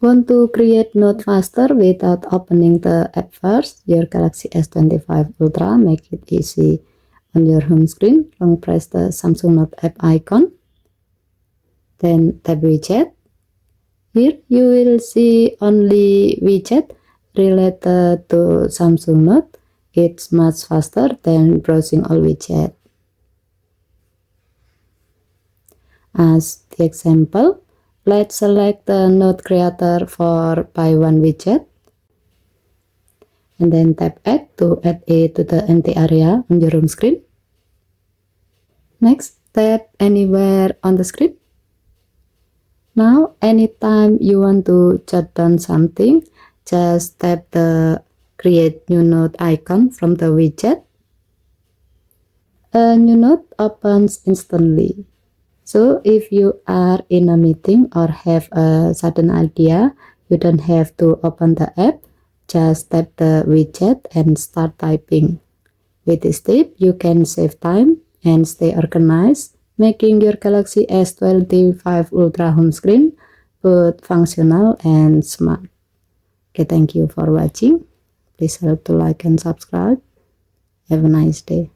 Want to create note faster without opening the app first? Your Galaxy S25 Ultra make it easy. On your home screen, long press the Samsung Note app icon. Then tap Widget. Here you will see only widget related to Samsung Note. It's much faster than browsing all widgets. As the example, let's select the Note creator for buy one widget. And then tap Add to add it to the empty area on your home screen. Next, tap Anywhere on the screen. Now, anytime you want to jot down something, just tap the Create New Note icon from the widget. A new note opens instantly. So, if you are in a meeting or have a sudden idea, you don't have to open the app. Just tap the widget and start typing. With this tip, you can save time and stay organized, making your Galaxy S25 Ultra home screen both functional and smart. Okay, thank you for watching. Please help to like and subscribe. Have a nice day.